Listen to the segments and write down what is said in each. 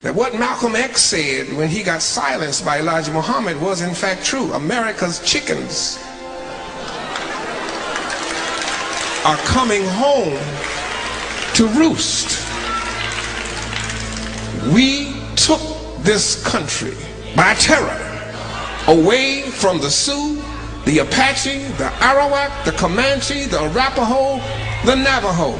that what Malcolm X said when he got silenced by Elijah Muhammad was in fact true. America's chickens are coming home to roost. We took this country by terror away from the Sioux, the Apache, the Arawak, the Comanche, the Arapaho, the Navajo.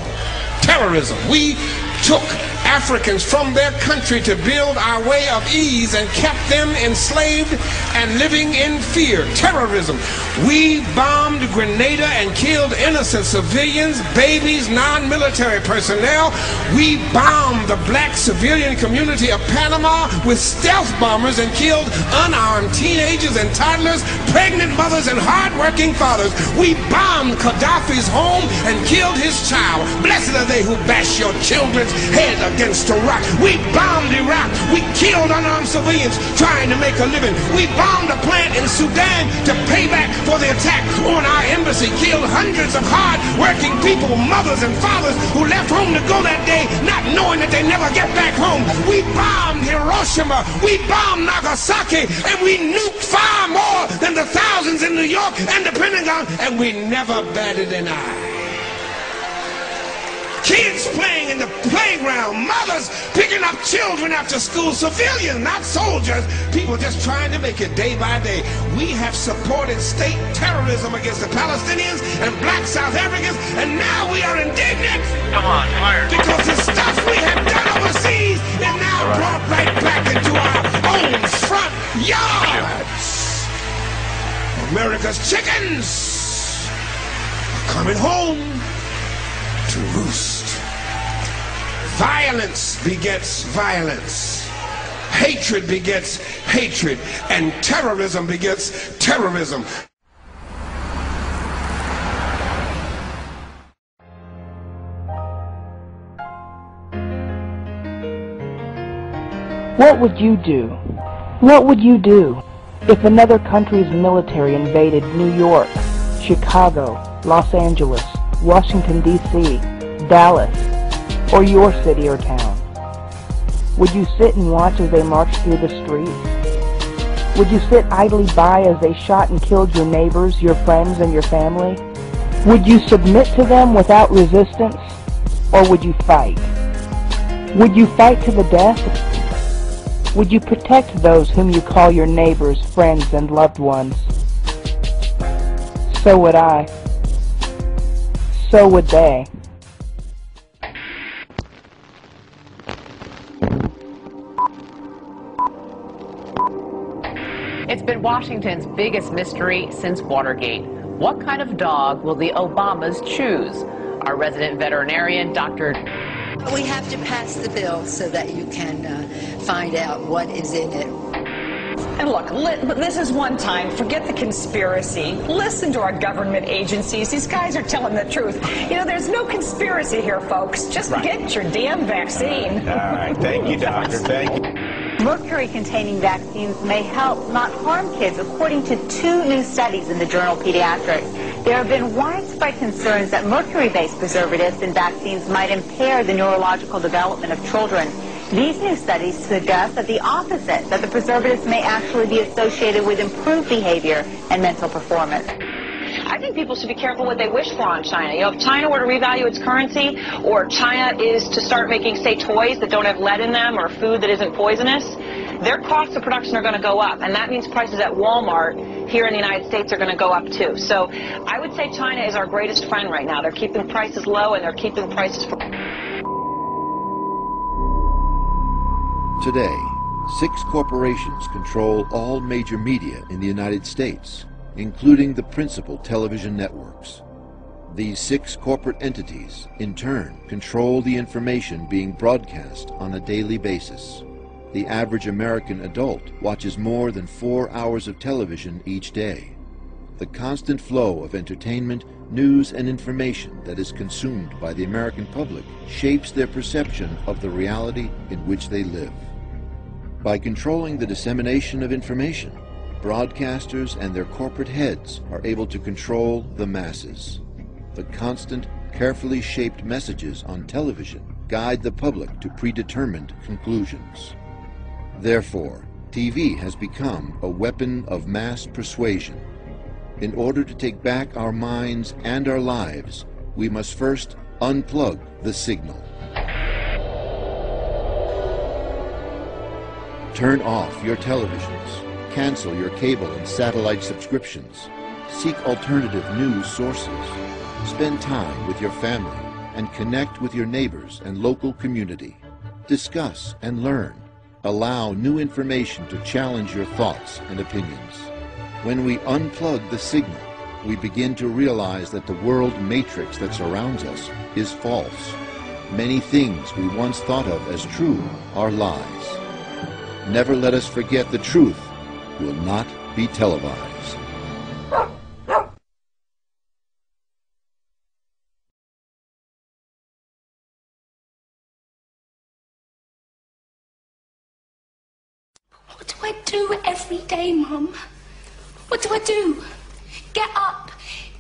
Terrorism. We took Africans from their country to build our way of ease and kept them enslaved and living in fear. Terrorism. We bombed Grenada and killed innocent civilians, babies, non-military personnel. We bombed the black civilian community of Panama with stealth bombers and killed unarmed teenagers and toddlers, pregnant mothers and hard-working fathers. We bombed Gaddafi's home and killed his child. Blessed are they who bash your children's head against a rock. We bombed Iraq. We killed unarmed civilians trying to make a living. We bombed a plant in Sudan to pay back for the attack on our embassy. Killed hundreds of hard-working people, mothers and fathers who left home to go that day not knowing that they never get back home. We bombed Hiroshima. We bombed Nagasaki. And we nuked far more than the thousands in New York and the Pentagon. And we never batted an eye. Kids playing in the playground, mothers picking up children after school, civilians, not soldiers, people just trying to make it day by day. We have supported state terrorism against the Palestinians and black South Africans, and now we are indignant. Come on, fire. Because the stuff we have done overseas is now brought right back into our own front yards. America's chickens are coming home to roost. Violence begets violence. Hatred begets hatred. And terrorism begets terrorism. What would you do? What would you do if another country's military invaded New York, Chicago, Los Angeles, Washington, D.C., Dallas, or your city or town? Would you sit and watch as they marched through the streets? Would you sit idly by as they shot and killed your neighbors, your friends, and your family? Would you submit to them without resistance, or would you fight? Would you fight to the death? Would you protect those whom you call your neighbors, friends, and loved ones? So would I. So would they. It's been Washington's biggest mystery since Watergate. What kind of dog will the Obamas choose? Our resident veterinarian, Dr. We have to pass the bill so that you can find out what is in it. And look, this is one time. Forget the conspiracy. Listen to our government agencies. These guys are telling the truth. You know, there's no conspiracy here, folks. Just get your damn vaccine. All right. Thank you, doctor. Thank you. Mercury-containing vaccines may help, not harm kids, according to 2 new studies in the journal Pediatrics. There have been widespread concerns that mercury-based preservatives in vaccines might impair the neurological development of children. These new studies suggest that the opposite, that the preservatives may actually be associated with improved behavior and mental performance. I think people should be careful what they wish for on China. You know, if China were to revalue its currency, or China is to start making, say, toys that don't have lead in them, or food that isn't poisonous, their costs of production are going to go up, and that means prices at Walmart here in the United States are going to go up too. So I would say China is our greatest friend right now. They're keeping prices low, and they're keeping prices for... Today, 6 corporations control all major media in the United States, including the principal television networks. These 6 corporate entities, in turn, control the information being broadcast on a daily basis. The average American adult watches more than 4 hours of television each day. The constant flow of entertainment, news, and information that is consumed by the American public shapes their perception of the reality in which they live. By controlling the dissemination of information, broadcasters and their corporate heads are able to control the masses. The constant, carefully shaped messages on television guide the public to predetermined conclusions. Therefore, TV has become a weapon of mass persuasion. In order to take back our minds and our lives, we must first unplug the signal. Turn off your televisions. Cancel your cable and satellite subscriptions. Seek alternative news sources. Spend time with your family and connect with your neighbors and local community. Discuss and learn. Allow new information to challenge your thoughts and opinions. When we unplug the signal, we begin to realize that the world matrix that surrounds us is false. Many things we once thought of as true are lies. Never let us forget the truth will not be televised. What do I do every day, Mum? What do I do? Get up,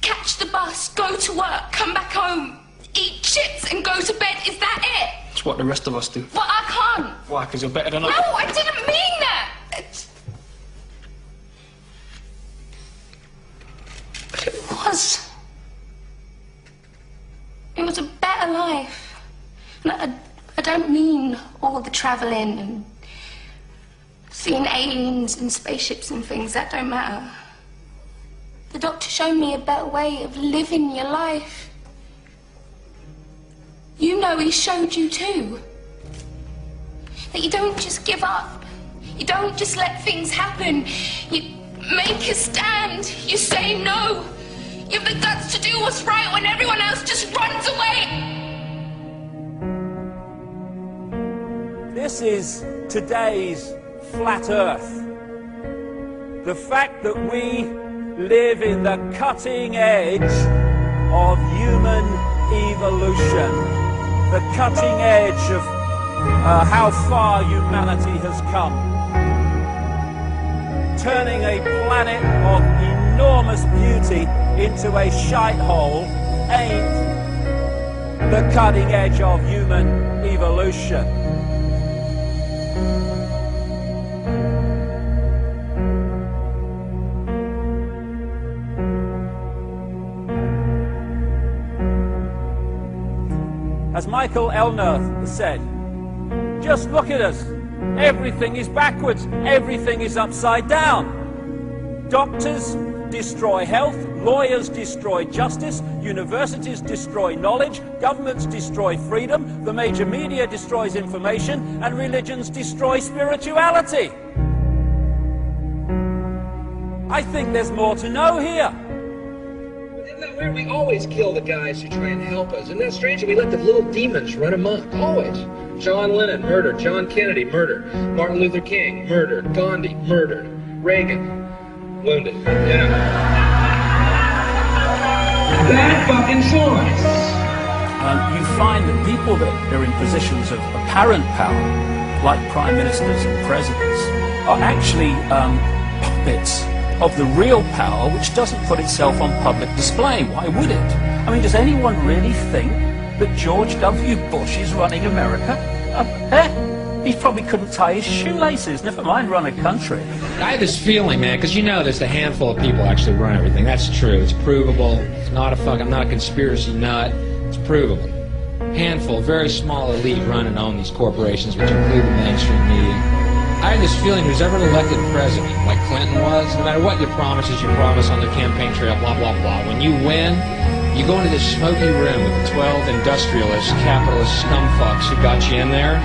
catch the bus, go to work, come back home, eat chips and go to bed. Is that it? It's what the rest of us do. Well, I can't. Why? Because you're better than us? No, I didn't mean that. But it was. It was a better life. And I don't mean all the travelling and seeing aliens and spaceships and things. That don't matter. The doctor showed me a better way of living your life. You know he showed you too. That you don't just give up. You don't just let things happen. You make a stand. You say no. You have the guts to do what's right when everyone else just runs away. This is today's flat Earth. The fact that we live in the cutting edge of human evolution, the cutting edge of how far humanity has come, turning a planet of enormous beauty into a shithole ain't the cutting edge of human evolution. As Michael Elner said, just look at us. Everything is backwards. Everything is upside down. Doctors destroy health. Lawyers destroy justice. Universities destroy knowledge. Governments destroy freedom. The major media destroys information. And religions destroy spirituality. I think there's more to know here. Isn't that weird? We always kill the guys who try and help us. Isn't that strange? We let the little demons run amok. Always. John Lennon, murdered. John Kennedy, murdered. Martin Luther King, murdered. Gandhi, murdered. Reagan, wounded. Yeah. Bad fucking choice. You find that people that are in positions of apparent power, like prime ministers and presidents, are actually puppets of the real power, which doesn't put itself on public display. Why would it? I mean, does anyone really think that George W. Bush is running America? He probably couldn't tie his shoelaces, never mind run a country. I have this feeling, man, because you know there's a handful of people actually run everything. That's true. It's provable. It's not I'm not a conspiracy nut. It's provable. Handful, very small elite run and own these corporations, which include the mainstream media. I have this feeling who's ever elected president, like Clinton was, no matter what your promises you promise on the campaign trail, blah, blah, blah, when you win, you go into this smoky room with the 12 industrialist, capitalist scumfucks who got you in there,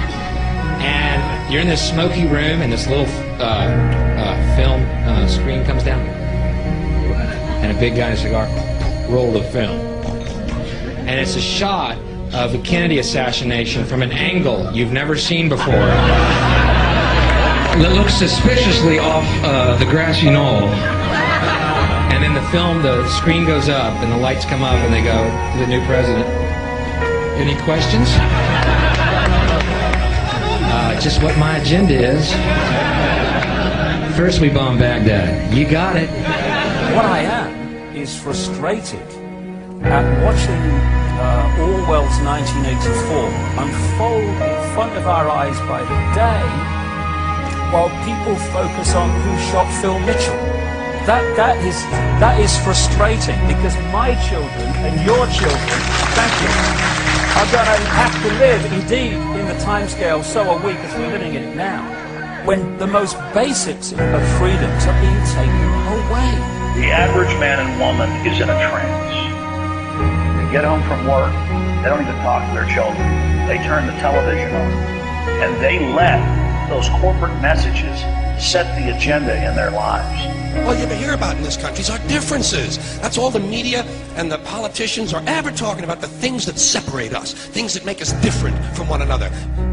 and you're in this smoky room, and this little film screen comes down, and a big guy in a cigar, roll the film. And it's a shot of the Kennedy assassination from an angle you've never seen before. That looks suspiciously off the grassy knoll. And then the film, the screen goes up and the lights come up and they go, the new president. Any questions? Just what my agenda is. First we bomb Baghdad. You got it. What I am is frustrated at watching Orwell's 1984 unfold in front of our eyes by the day, while people focus on who shot Phil Mitchell. That is frustrating, because my children and your children, thank you, are going to have to live, indeed, in the timescale so are we, because we're living in it now, when the most basics of freedoms are being taken away. The average man and woman is in a trance. They get home from work, they don't even talk to their children. They turn the television on, and they let those corporate messages set the agenda in their lives. All you ever hear about in this country is our differences. That's all the media and the politicians are ever talking about, the things that separate us, things that make us different from one another.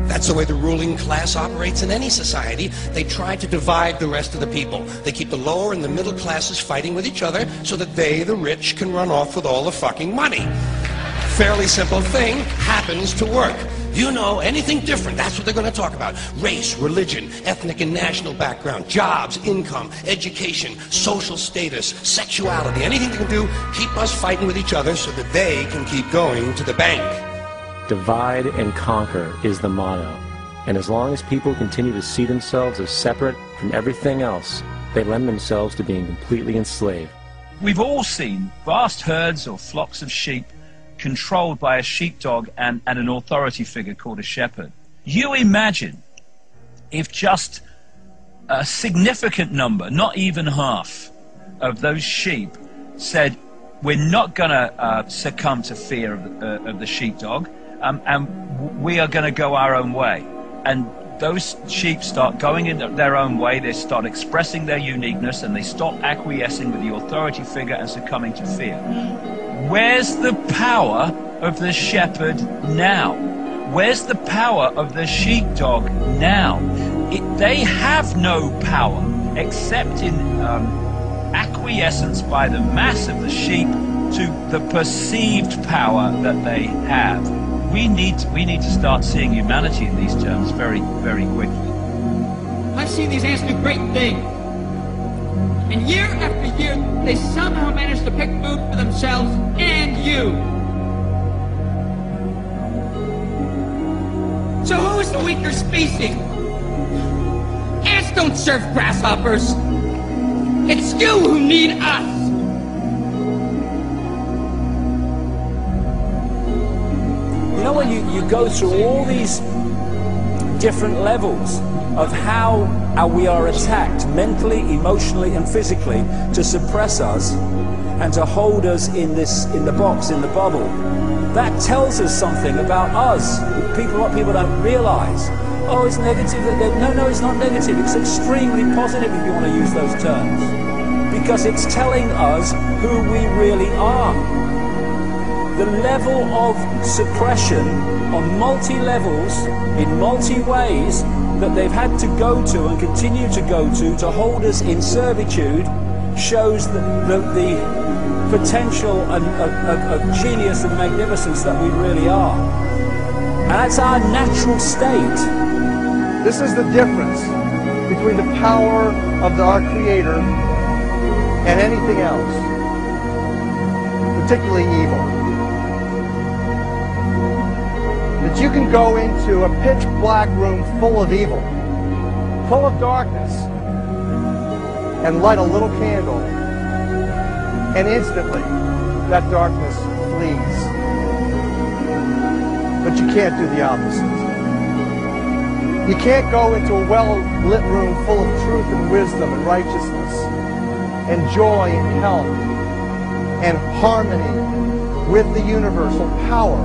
That's the way the ruling class operates in any society. They try to divide the rest of the people. They keep the lower and the middle classes fighting with each other so that they, the rich, can run off with all the fucking money. Fairly simple thing, happens to work. You know, anything different, that's what they're going to talk about. Race, religion, ethnic and national background, jobs, income, education, social status, sexuality, anything they can do, keep us fighting with each other so that they can keep going to the bank. Divide and conquer is the motto. And as long as people continue to see themselves as separate from everything else, they lend themselves to being completely enslaved. We've all seen vast herds or flocks of sheep controlled by a sheepdog and an authority figure called a shepherd. You imagine if just a significant number, not even half, of those sheep said, we're not going to succumb to fear of the sheepdog, and we are going to go our own way. And those sheep start going in their own way, they start expressing their uniqueness, and they stop acquiescing with the authority figure and succumbing to fear. Where's the power of the shepherd now? Where's the power of the sheepdog now? They have no power except in acquiescence by the mass of the sheep to the perceived power that they have. We need to start seeing humanity in these terms very, very quickly. I've seen these ants do great things. And year after year, they somehow manage to pick food for themselves and you. So who is the weaker species? Ants don't serve grasshoppers. It's you who need us. You know, when you go through all these different levels of how we are attacked mentally, emotionally and physically to suppress us and to hold us in the box, in the bubble, that tells us something about us. What people don't realize. Oh, it's negative. No, it's not negative. It's extremely positive, if you want to use those terms, because it's telling us who we really are. The level of suppression on multi-levels, in multi-ways, that they've had to go to and continue to go to hold us in servitude shows the potential of genius and magnificence that we really are. And that's our natural state. This is the difference between the power of our Creator and anything else, particularly evil. That you can go into a pitch black room full of evil, full of darkness, and light a little candle, and instantly that darkness flees. But you can't do the opposite. You can't go into a well-lit room full of truth and wisdom and righteousness and joy and health and harmony with the universal power.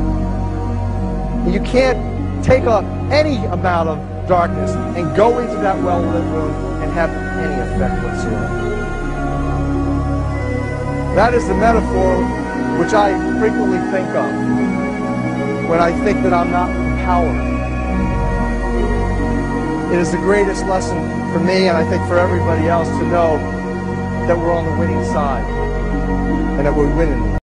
You can't take any amount of darkness and go into that well-lit room and have any effect whatsoever. That is the metaphor which I frequently think of when I think that I'm not empowered. It is the greatest lesson for me, and I think for everybody else, to know that we're on the winning side and that we're winning.